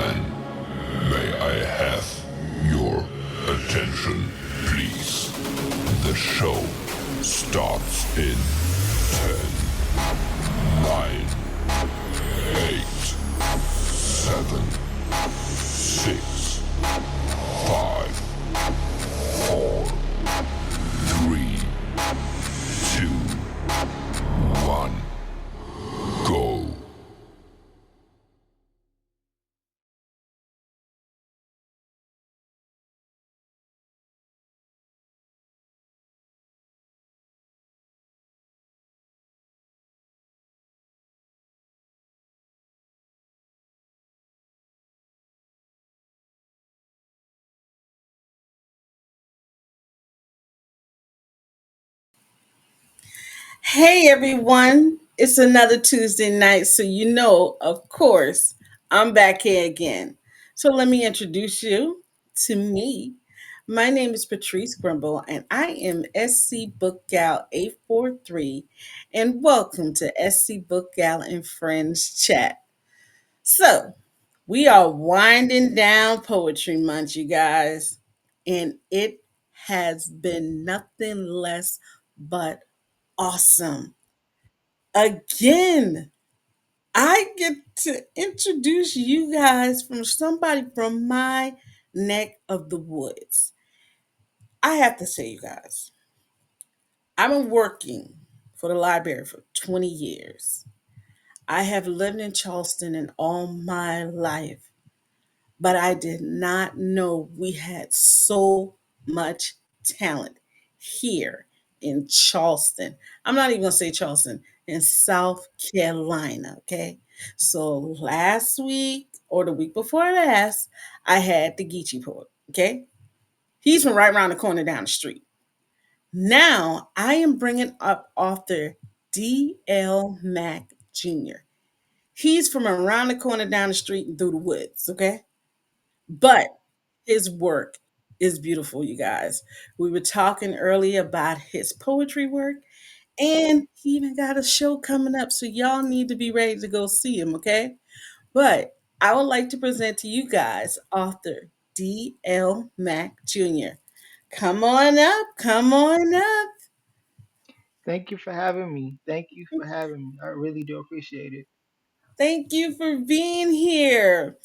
May I have your attention, please? The show starts in 10, 9, 8, 7, 6, 5, 4, 3, 2, 1, go. Hey everyone, it's another Tuesday night, so you know, of course, I'm back here again. So let me introduce you to me. My name is Patrice Grimball, and I am SC Bookgal 843, and welcome to SC Bookgal and Friends Chat. So we are winding down Poetry Month, you guys, and it has been nothing less but awesome. Again, I get to introduce you guys from somebody from my neck of the woods. I have to say, you guys, I've been working for the library for 20 years. I have lived in Charleston in all my life, but I did not know we had so much talent here in Charleston. I'm not even going to say Charleston, in South Carolina, okay? So last week or the week before last, I had the Geechee poet, okay? He's from right around the corner down the street. Now I am bringing up author D.L. Mack Jr. He's from around the corner down the street and through the woods, okay? But his work is beautiful, you guys. We were talking earlier about his poetry work, and he even got a show coming up. So y'all need to be ready to go see him, okay? But I would like to present to you guys author D.L. Mack Jr. Come on up, come on up. Thank you for having me. Thank you for having me. I really do appreciate it. Thank you for being here.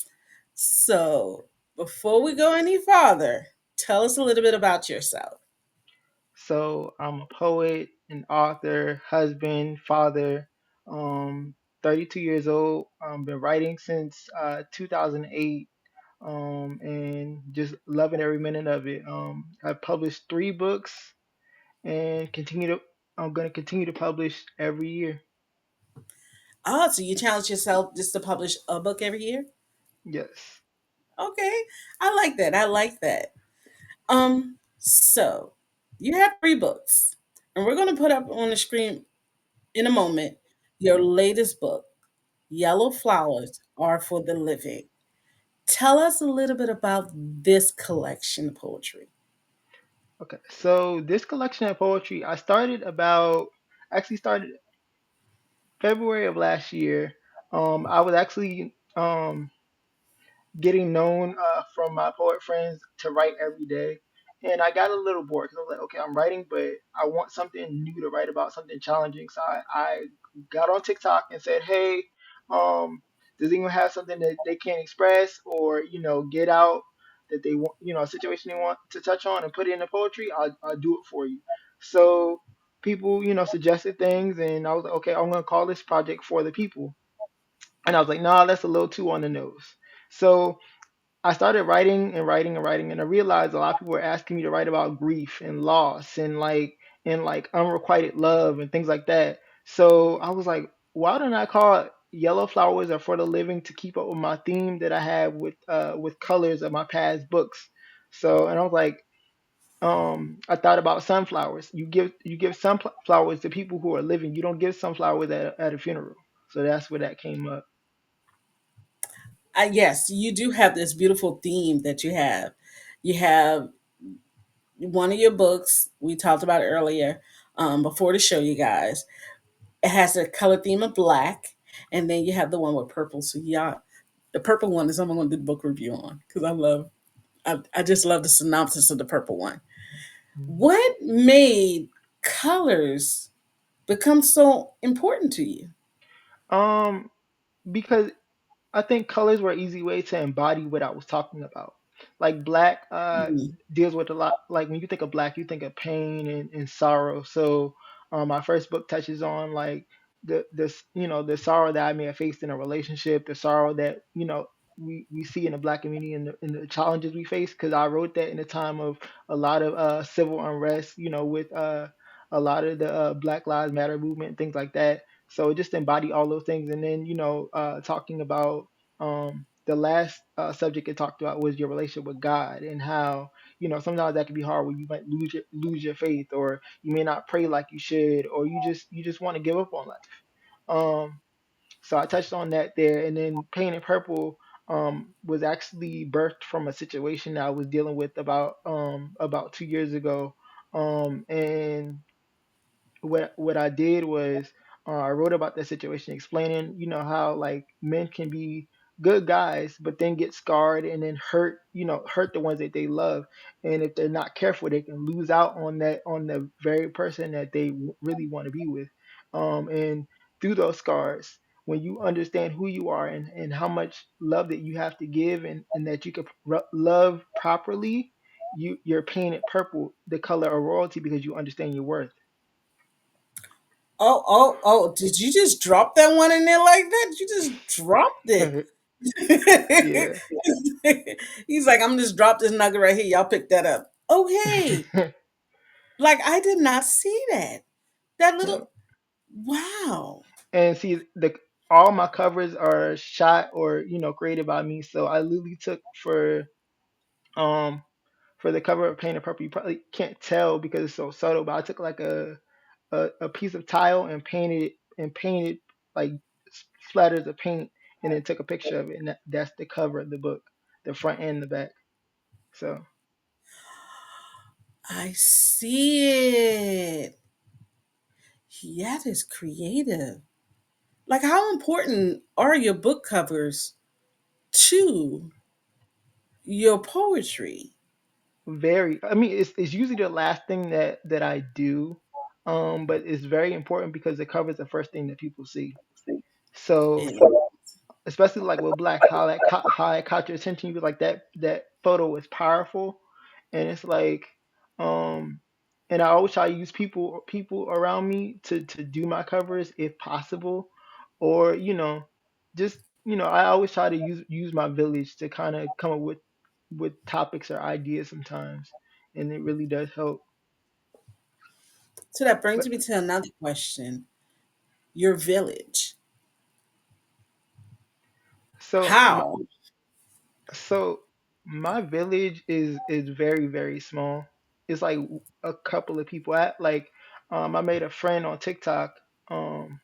So, before we go any farther, tell us a little bit about yourself. So I'm a poet, an author, husband, father. 32 years old. Been writing since 2008. And just loving every minute of it. I've published 3 books and continue to. I'm going to continue to publish every year. Oh, so you challenge yourself just to publish a book every year? Yes. Okay. I like that. I like that. So you have 3 books, and we're gonna put up on the screen in a moment your latest book, Yellow Flowers Are for the Living. Tell us a little bit about this collection of poetry. Okay. So this collection of poetry, actually started February of last year. I was actually getting known from my poet friends to write every day. And I got a little bored because I was like, okay, I'm writing, but I want something new to write about, something challenging. So I got on TikTok and said, hey, does anyone have something that they can't express or, get out that they want, a situation they want to touch on and put it in the poetry? I'll do it for you. So people, suggested things and I was like, okay, I'm going to call this project For the People. And I was like, nah, that's a little too on the nose. So I started writing and writing and writing, and I realized a lot of people were asking me to write about grief and loss and unrequited love and things like that. So I was like, why don't I call it Yellow Flowers Are for the Living to keep up with my theme that I have with colors of my past books. So and I was like, I thought about sunflowers. You give sunflowers to people who are living. You don't give sunflowers at a funeral. So that's where that came up. Yes, you do have this beautiful theme that you have. You have one of your books we talked about earlier before the show, you guys. It has a color theme of black, and then you have the one with purple. So yeah, The purple one is I'm going to do the book review on because I just love the synopsis of the purple one. Mhm. What made colors become so important to you? Um, because I think colors were an easy way to embody what I was talking about. Like black Mm. deals with a lot. Like when you think of black, you think of pain and sorrow. So my first book touches on like the sorrow that I may have faced in a relationship, the sorrow that we see in the black community and the challenges we face. Because I wrote that in a time of a lot of civil unrest. With a lot of the Black Lives Matter movement and things like that. So it just embody all those things, and then talking about the last subject it talked about was your relationship with God and how sometimes that can be hard when you might lose your faith, or you may not pray like you should, or you just want to give up on life. So I touched on that there, and then Pain and Purple was actually birthed from a situation that I was dealing with about 2 years ago, and what I did was I wrote about that situation, explaining how like men can be good guys, but then get scarred and then hurt the ones that they love, and if they're not careful, they can lose out on the very person that they really want to be with, and through those scars. When you understand who you are and how much love that you have to give and that you can love properly, you're painted purple, the color of royalty, because you understand your worth. Oh, did you just drop that one in there like that? You just dropped it. Yeah. He's like, I'm just drop this nugget right here. Y'all pick that up. Okay. Like I did not see that. That Yeah. little wow. And see, the all my covers are shot or created by me. So I literally took um for the cover of Paint and Purple. You probably can't tell because it's so subtle, but I took like a piece of tile and painted like splatters of paint, and then took a picture of it, and that's the cover of the book, the front and the back. So I see it. Yeah, that is creative. Like how important are your book covers to your poetry? very, I mean, it's usually the last thing that I do, but it's very important because the cover is the first thing that people see. So And especially like with black, how it caught your attention, you was like that photo was powerful, and it's like, um and I always try to use people around me to do my covers if possible, or just I always try to use my village to kind of come up with topics or ideas sometimes, and it really does help. so that brings But me to another question. Your village. so How? So my village is very very small. It's like a couple of people. I made a friend on TikTok about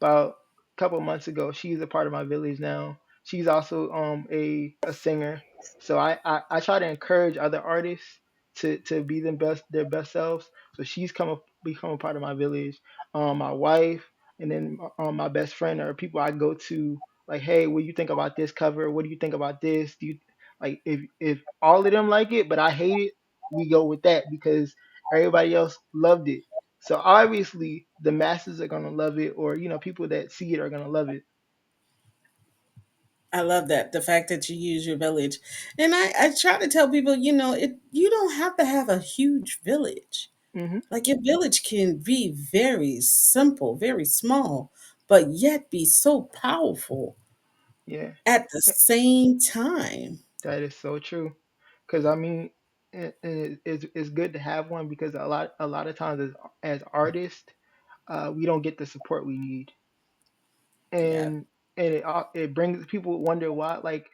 a couple months ago. She's a part of my village now. She's also a singer. So I try to encourage other artists to be their best selves. So she's become a part of my village. My wife, and then my best friend are people I go to, like, hey, what do you think about this cover? What do you think about this? Do you like, if all of them like it, but I hate it, we go with that because everybody else loved it. So obviously the masses are gonna love it, or people that see it are gonna love it. I love that. The fact that you use your village. And I try to tell people, you don't have to have a huge village. Hmm. Like your village can be very simple, very small, but yet be so powerful Yeah, at the same time. that is so true. Because I mean, it's good to have one because a lot of times as artists, we don't get the support we need, Yeah. and it brings people wonder why. Like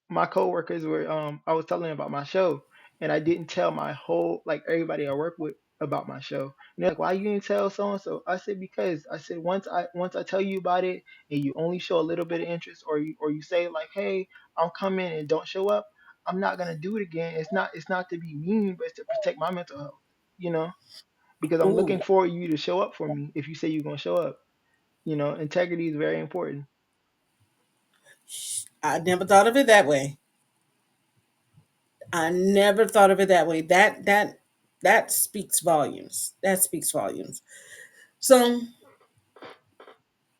my coworkers were I was telling them about my show, and I didn't tell my whole, like, everybody I work with about my show. And they're like, why you didn't tell so and so? I said, because I said, once I tell you about it and you only show a little bit of interest, or you say like, hey, I'm coming, and don't show up, I'm not gonna do it again. It's not to be mean, but it's to protect my mental health, you know, because I'm Ooh, looking for you to show up for me if you say you're gonna show up. Integrity is very important. I never thought of it that way. I never thought of it that way. That speaks volumes. That speaks volumes. So,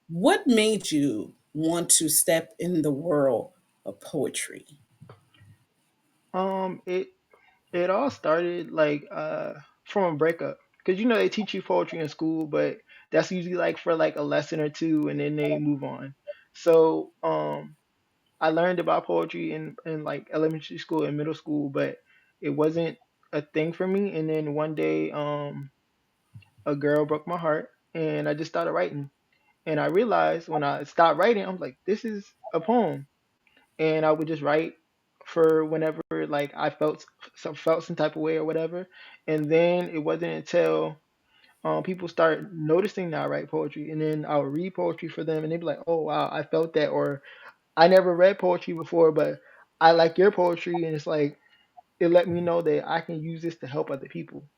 what made you want to step in the world of poetry? It it all started like from a breakup, because you know they teach you poetry in school, but that's usually like for like a lesson or two, and then they move on. So I learned about poetry in like elementary school and middle school, but it wasn't a thing for me. And then one day, a girl broke my heart, and I just started writing. And I realized when I stopped writing, I'm like, this is a poem. And I would just write for whenever like I felt some type of way or whatever. And then it wasn't until people start noticing that I write poetry, and then I would read poetry for them, and they'd be like, "Oh wow, I felt that," or "I never read poetry before, but I like your poetry," and it's like it let me know that I can use this to help other people,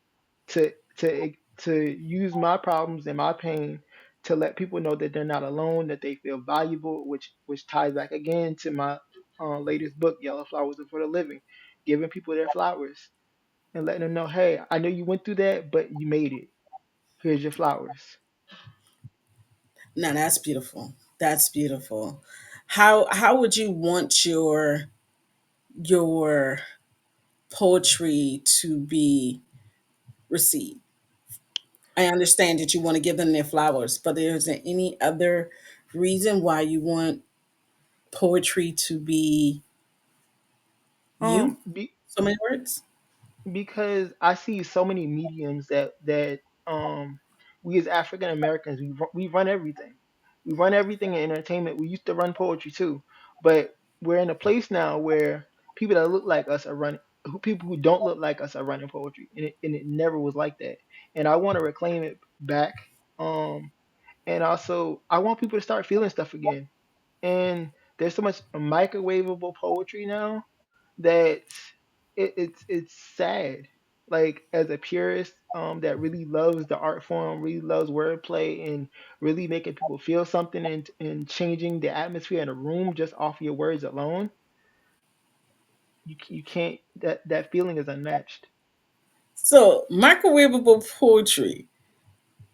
to use my problems and my pain to let people know that they're not alone, that they feel valuable, which ties back again to my latest book, Yellow Flowers Are for the Living, giving people their flowers and letting them know, hey, I know you went through that, but you made it. Here's your flowers. Now that's beautiful. That's beautiful. How would you want your poetry to be received? I understand that you want to give them their flowers, but is there any other reason why you want poetry to be you? Be, So many words? because I see so many mediums that we as African Americans we run everything. We run everything in entertainment. We used to run poetry too, but we're in a place now where people that look like us are running. People who don't look like us are running poetry, and it never was like that. And I want to reclaim it back. Um, and also I want people to start feeling stuff again. And there's so much microwavable poetry now that it's sad. Like as a purist, that really loves the art form, really loves wordplay, and really making people feel something, and changing the atmosphere in a room just off your words alone. You can't, that feeling is unmatched. So microwavable poetry.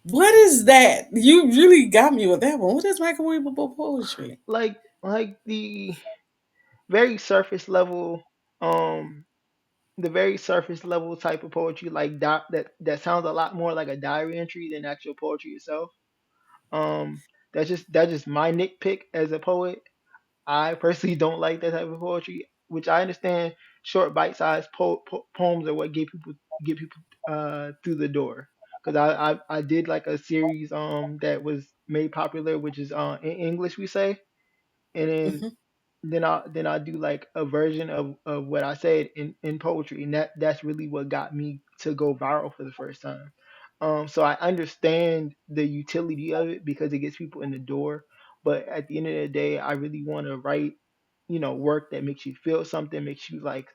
What is that? You really got me with that one. What is microwavable poetry? Like very surface level, um, the very surface level type of poetry, like that sounds a lot more like a diary entry than actual poetry itself. Um, that's just my nitpick as a poet. I personally don't like that type of poetry, which I understand. Short, bite-sized poems are what get people through the door. Because I did like a series that was made popular, which is in English we say, and then Hmm. then I do like a version of what I said in poetry, and that's really what got me to go viral for the first time. So I understand the utility of it because it gets people in the door, but at the end of the day, I really want to write, work that makes you feel something, makes you like,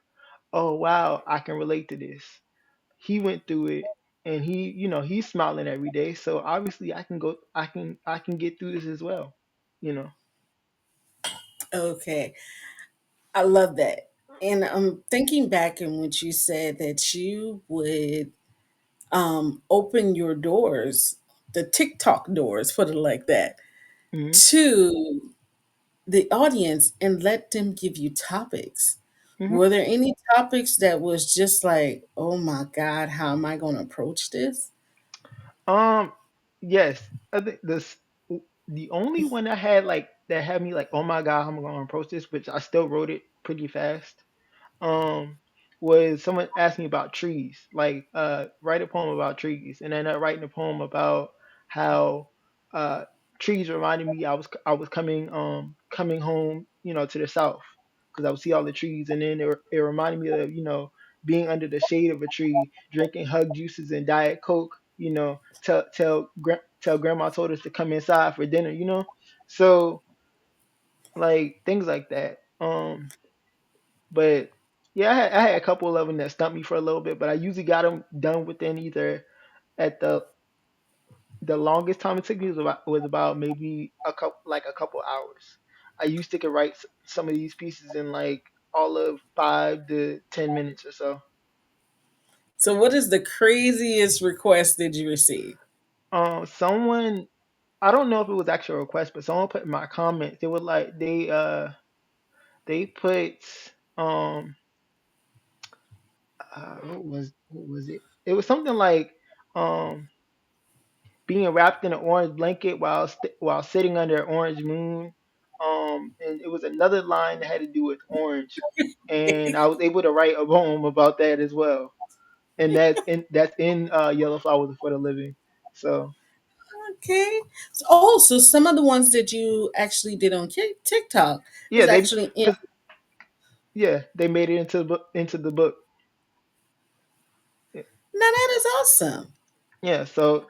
oh wow, I can relate to this. He went through it, and he's smiling every day, so obviously I can get through this as well, you know. Okay. I love that. And I'm thinking back in what you said that you would open your doors, the TikTok doors, put it like that, Hmm. to the audience and let them give you topics. Hmm. Were there any topics that was just like, oh my God, how am I going to approach this? Um, yes, I think the only one that had me like, oh my god, I'm gonna approach this, which I still wrote it pretty fast. Um, was someone asked me about trees, like write a poem about trees, and then I writing a poem about how uh trees reminded me I was coming home, to the south, because I would see all the trees, and then it reminded me of being under the shade of a tree, drinking hug juices and diet coke. Tell grandma told us to come inside for dinner. So like things like that. But yeah, I had a couple of them that stumped me for a little bit, but I usually got them done within either at the longest time it took me was about maybe a couple hours. I used to could write some of these pieces in like all of 5 to 10 minutes or so. So, what is the craziest request did you receive? Someone, I don't know if it was actually a request, but someone put in my comments. They were like they put um what was it? It was something like um being wrapped in an orange blanket while sitting under an orange moon. And it was another line that had to do with orange, and I was able to write a poem about that as well. And that's in Yellow Flowers for the Living. So Okay. So some of the ones that you actually did on TikTok yeah, is they actually in. cause yeah they made it into the book. Now that is awesome. Yeah, so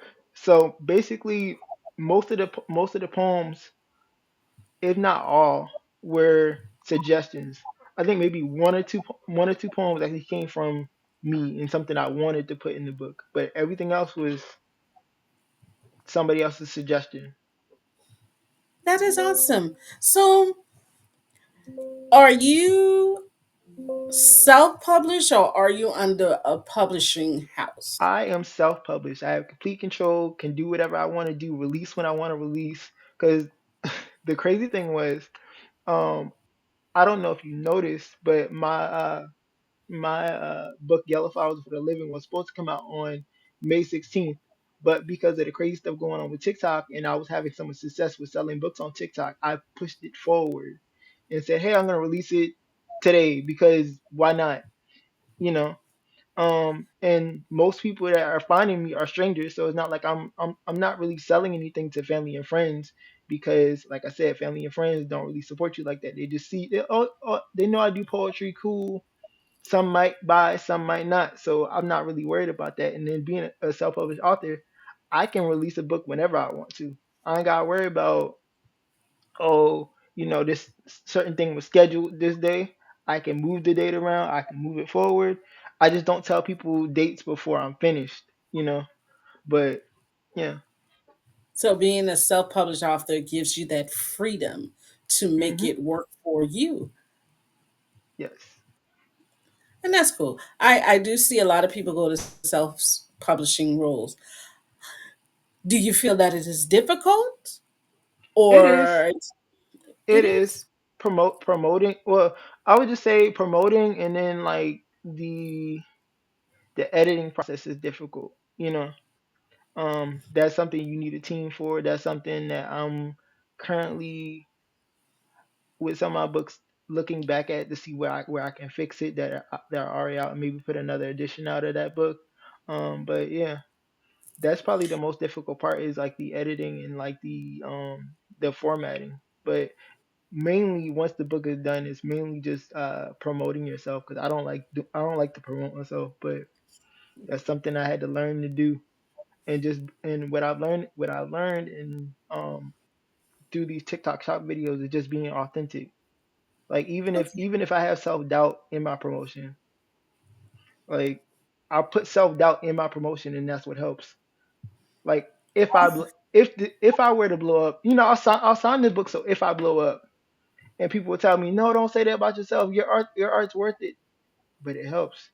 basically most of the poems, if not all, were suggestions. I think maybe one or two poems actually came from me and something I wanted to put in the book, but everything else was somebody else's suggestion. That is awesome. So, are you self-published or are you under a publishing house? I am self-published. I have complete control, can do whatever I want to do, release when I want to release. Because the crazy thing was, um, I don't know if you noticed, but my book Yellow Flowers for the Living was supposed to come out on May 16th, but because of the crazy stuff going on with TikTok and I was having so much success with selling books on TikTok, I pushed it forward and said, "Hey, I'm gonna release it today because why not?" You know. And most people that are finding me are strangers, so it's not like I'm not really selling anything to family and friends because, like I said, family and friends don't really support you like that. They just see, they know I do poetry, cool. Some might buy, some might not. So I'm not really worried about that. And then being a self-published author, I can release a book whenever I want to. I ain't gotta worry about, oh, this certain thing was scheduled this day. I can move the date around. I can move it forward. I just don't tell people dates before I'm finished, you know. But yeah, So, being a self-published author gives you that freedom to make hmm it work for you. yes, And that's cool. I do see a lot of people go to self-publishing roles. Do you feel that it is difficult it is. or it It is is? promoting. Well, I would just say promoting, and then like the editing process is difficult. That's something you need a team for. That's something that I'm currently with some of my books looking back at to see where I can fix it that are already out and maybe put another edition out of that book. But yeah, that's probably the most difficult part is like the editing and like the formatting. But mainly once the book is done, it's mainly just promoting yourself because I don't like to promote myself, but that's something I had to learn to do. And what I've learned and through these TikTok shop videos is just being authentic. Like even if I have self-doubt in my promotion, like I'll put self-doubt in my promotion and that's what helps. Like if I were to blow up, I'll sign this book, so if I blow up and people will tell me, "No, don't say that about yourself. Your art's worth it." But it helps.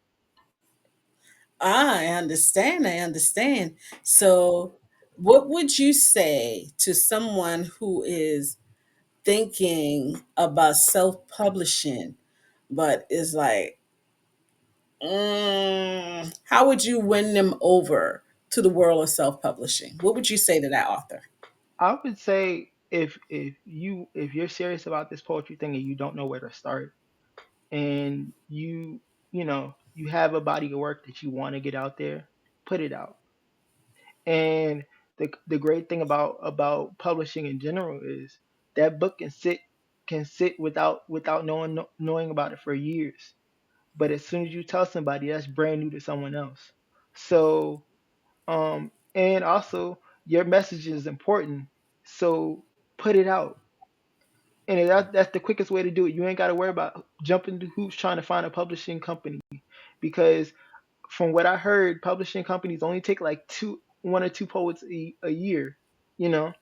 I understand. I understand. So, what would you say to someone who is thinking about self publishing, but is like, how would you win them over to the world of self publishing? What would you say to that author? I would say if you're serious about this poetry thing and you don't know where to start, and you have a body of work that you want to get out there, put it out. And the great thing about publishing in general is that book can sit without knowing about it for years. But as soon as you tell somebody, that's brand new to someone else. So and also your message is important. So put it out. And that's the quickest way to do it. You ain't got to worry about jumping through hoops trying to find a publishing company because from what I heard, publishing companies only take like one or two poets a year. You know,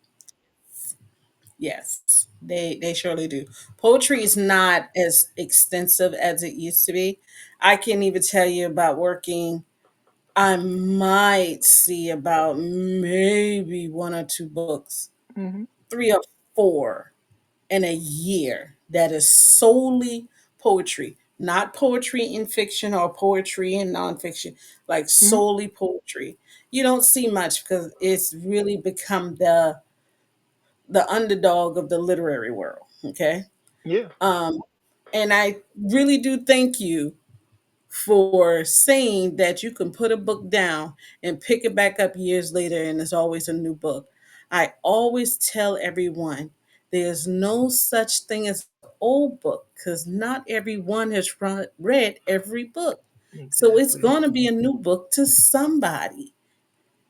Yes, they surely do. Poetry is not as extensive as it used to be. I can't even tell you about working. I might see about maybe one or two books, Hmm. three or four in a year that is solely poetry, not poetry in fiction or poetry in nonfiction, like Hmm. solely poetry. You don't see much because it's really become the underdog of the literary world. Okay. Yeah. Um, and I really do thank you for saying that you can put a book down and pick it back up years later and there's always a new book. I always tell everyone there's no such thing as an old book because not everyone has read every book. So it's Exactly. going to be a new book to somebody.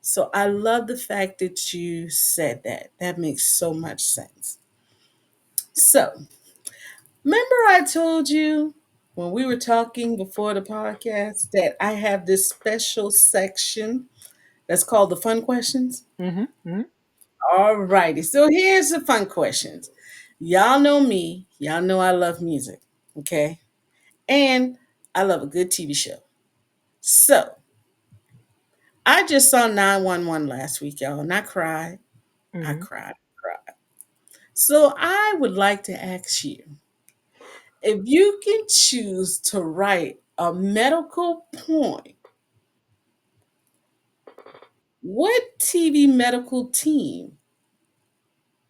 So I love the fact that you said that. That makes so much sense. So, remember I told you when we were talking before the podcast that I have this special section that's called the fun questions? Hmm. Hmm. All righty. So here's the fun questions. Y'all know me. Y'all know I love music. Okay. And I love a good TV show. So I just saw 911 last week, y'all, and I cried. I Hmm. cried. Cried. So I would like to ask you if you can choose to write a medical poem, what TV medical team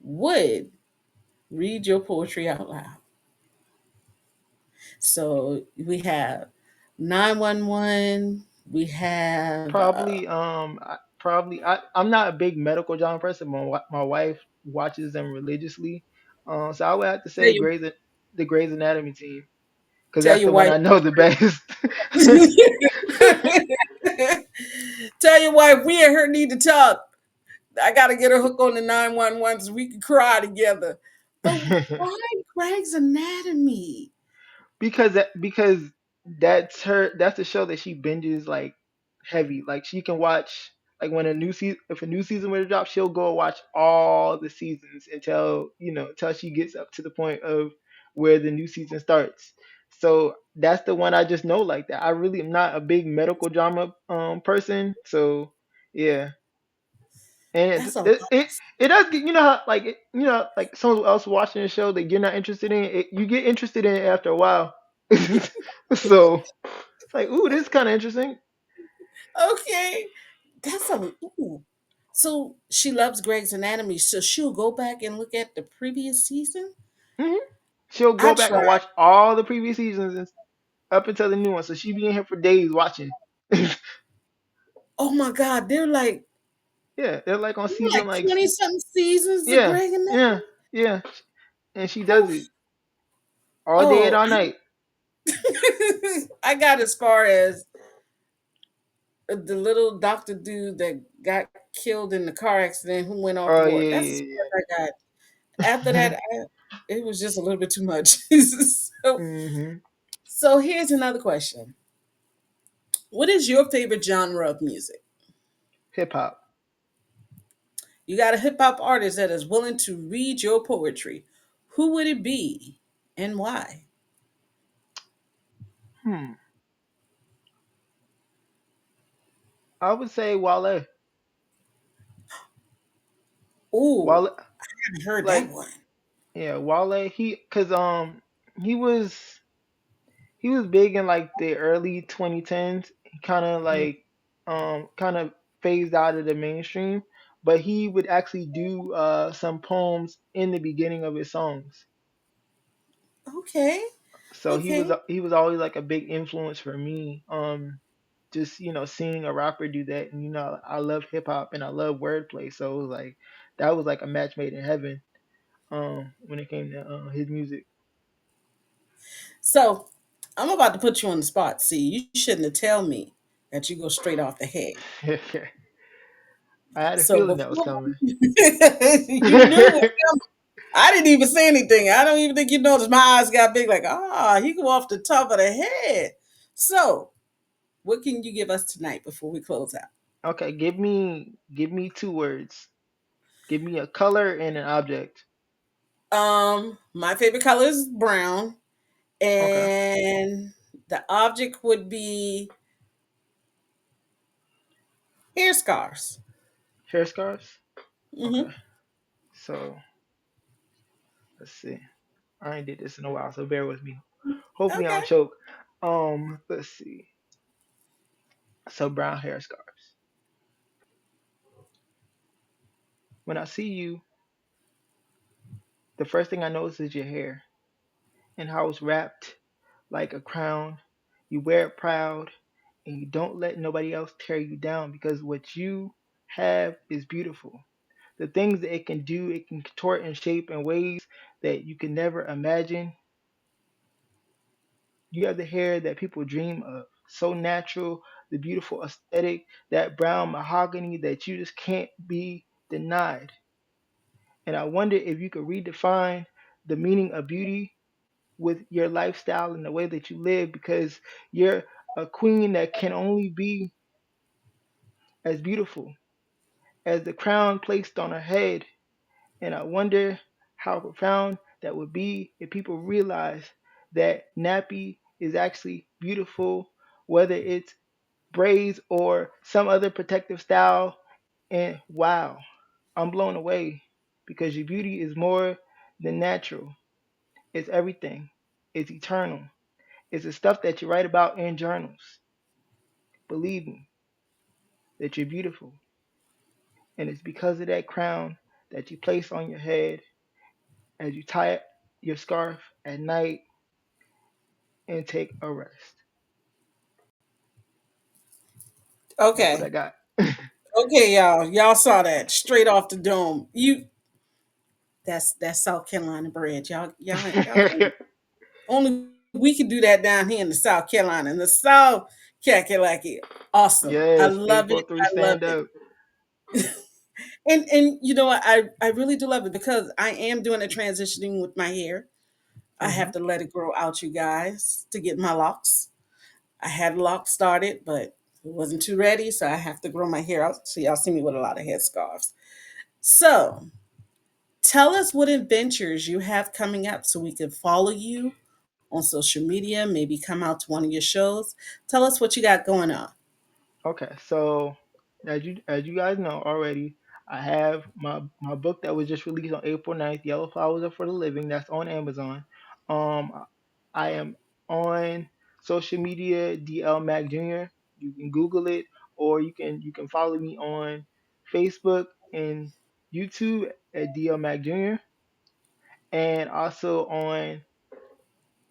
would read your poetry out loud? So we have 911, we have, I'm not a big medical genre person. My wife watches them religiously. So I would have to tell say you, the Grey's Anatomy team, because tell that's your the one wife. I know the best. Tell your wife, we and her need to talk. I got to get her hook on the 911 so we can cry together. But why Greg's Anatomy? Because that's a show that she binges like heavy. Like she can watch, like when a new season, if a new season were to drop, she'll go watch all the seasons until until she gets up to the point of where the new season starts. So that's the one I just know like that. I really am not a big medical drama person. So yeah. And That's a it does get, how, like like someone else watching the show that you're not interested in it, you get interested in it after a while. So it's like, ooh, this is kind of interesting. okay. That's a ooh. So she loves Greg's Anatomy, so she'll go back and look at the previous season. Hmm. She'll I go back and tried. watch all the previous seasons up until the new one, so she be in here for days watching. Oh my God, Yeah, they're like on they're season like like 20 something seasons of yeah, Greg Anatomy. yeah, yeah, and she does Oh, it all day and oh, all night. I got as far as the little doctor dude that got killed in the car accident who went off to Oh work. yeah, That's as yeah, far as I got. After yeah. that, it was just a little bit too much. so, Hmm. so here's another question. What is your favorite genre of music? Hip hop. You got a hip hop artist that is willing to read your poetry. Who would it be and why? Hmm. I would say Wale. Ooh, Wale, I haven't heard that like one. yeah, Wale. Cause he was he was big in like the early 2010s. He Mm, kind of phased out of the mainstream, but he would actually do some poems in the beginning of his songs. okay, So okay. he was always like a big influence for me. Just seeing a rapper do that, and I love hip hop and I love wordplay, so it was like that was like a match made in heaven. When it came to his music. So I'm about to put you on the spot. See, you shouldn't have tell me that you go straight off the head. I had a So feeling that was before coming. you knew it was coming. I didn't even say anything. I don't even think you noticed my eyes got big, like, he go off the top of the head. So, what can you give us tonight before we close out? Okay, give me two words. Give me a color and an object. My favorite color is brown, Okay. and the object would be hair scarves. Hair scarves. Okay. Hmm. So let's see. I ain't did this in a while, so bear with me. Hopefully I don't Okay. choke. Let's see. So brown hair scarves. When I see you, the first thing I notice is your hair and how it's wrapped like a crown. You wear it proud and you don't let nobody else tear you down because what you have is beautiful. The things that it can do, it can contort and shape in ways that you can never imagine. You have the hair that people dream of. So natural, the beautiful aesthetic, that brown mahogany that you just can't be denied. And I wonder if you could redefine the meaning of beauty with your lifestyle and the way that you live because you're a queen that can only be as beautiful as the crown placed on her head. And I wonder how profound that would be if people realize that nappy is actually beautiful, whether it's braids or some other protective style. And wow, I'm blown away because your beauty is more than natural. It's everything. It's eternal. It's the stuff that you write about in journals. Believe me that you're beautiful. And it's because of that crown that you place on your head as you tie your scarf at night and take a rest. That's what I Okay. got. Okay, y'all. Y'all saw that straight off the dome. That's South Carolina bread. Y'all can't. Only we can do that down here in the South Carolina. In the South, Kakalaki. Awesome. I Yes, love it. 843 I love stand it. up. And you know what? I really do love it because I am doing a transitioning with my hair. I Hmm. have to let it grow out, you guys, to get my locks. I had locks started, but it wasn't too ready, so I have to grow my hair out. So y'all see me with a lot of headscarves. So tell us what adventures you have coming up so we can follow you on social media, maybe come out to one of your shows. Tell us what you got going on. Okay, so as you guys know already, I have my book that was just released on April 9th, Yellow Flowers Are for the Living. That's on Amazon. I am on social media, DL Mac Jr. You can Google it, or you can follow me on Facebook and YouTube at DL Mac Jr. and also on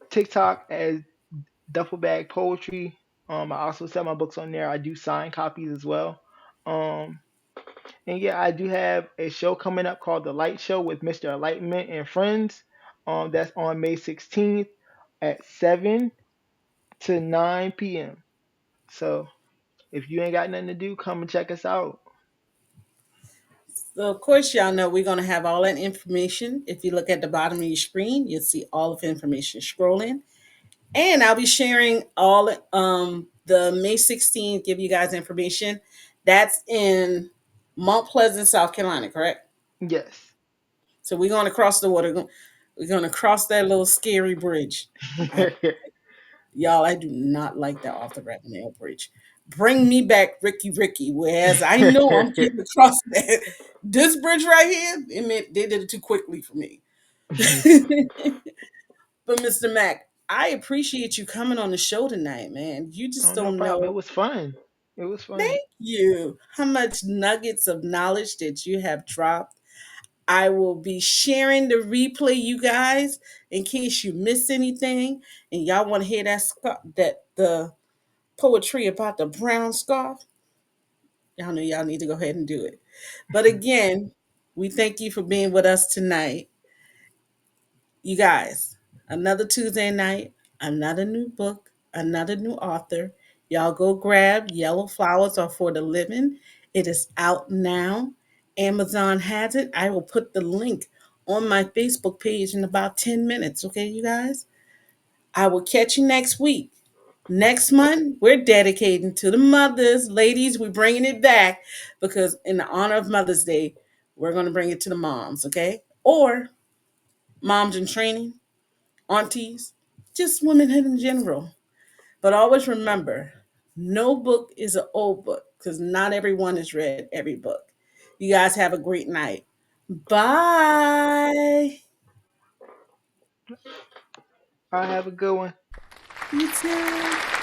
TikTok as Duffel Bag Poetry. I also sell my books on there. I do sign copies as well. Um, and yeah, I do have a show coming up called The Light Show with Mr. Enlightenment and Friends. That's on May 16th at 7 to 9 p.m. So if you ain't got nothing to do, come and check us out. So, of course, y'all know we're going to have all that information. If you look at the bottom of your screen, you'll see all of the information scrolling. And I'll be sharing all the May 16th, give you guys information. That's in Mount Pleasant, South Carolina, correct? Yes. So we're going to cross the water. We're going to cross that little scary bridge. I, y'all, I do not like that off the Ravenel Bridge. Bring me back Ricky Ricky, whereas I know I'm getting across that. This bridge right here, it meant they did it too quickly for me. But Mr. Mack, I appreciate you coming on the show tonight, man. You Oh, just no don't problem. It know. was fun. It was fun. Thank you. How much nuggets of knowledge that you have dropped. I will be sharing the replay, you guys, in case you miss anything and y'all want to hear that the poetry about the brown scarf. Y'all know y'all need to go ahead and do it. But again, we thank you for being with us tonight. You guys, another Tuesday night, another new book, another new author. Y'all go grab Yellow Flowers Are for the Living. It is out now. Amazon has it. I will put the link on my Facebook page in about 10 minutes. Okay, you guys? I will catch you next week. Next month, we're dedicating to the mothers. Ladies, we're bringing it back because in the honor of Mother's Day, we're going to bring it to the moms, okay? Or moms in training, aunties, just women in general. But always remember, no book is an old book because not everyone has read every book. You guys have a great night. Bye. I have a good one. You too.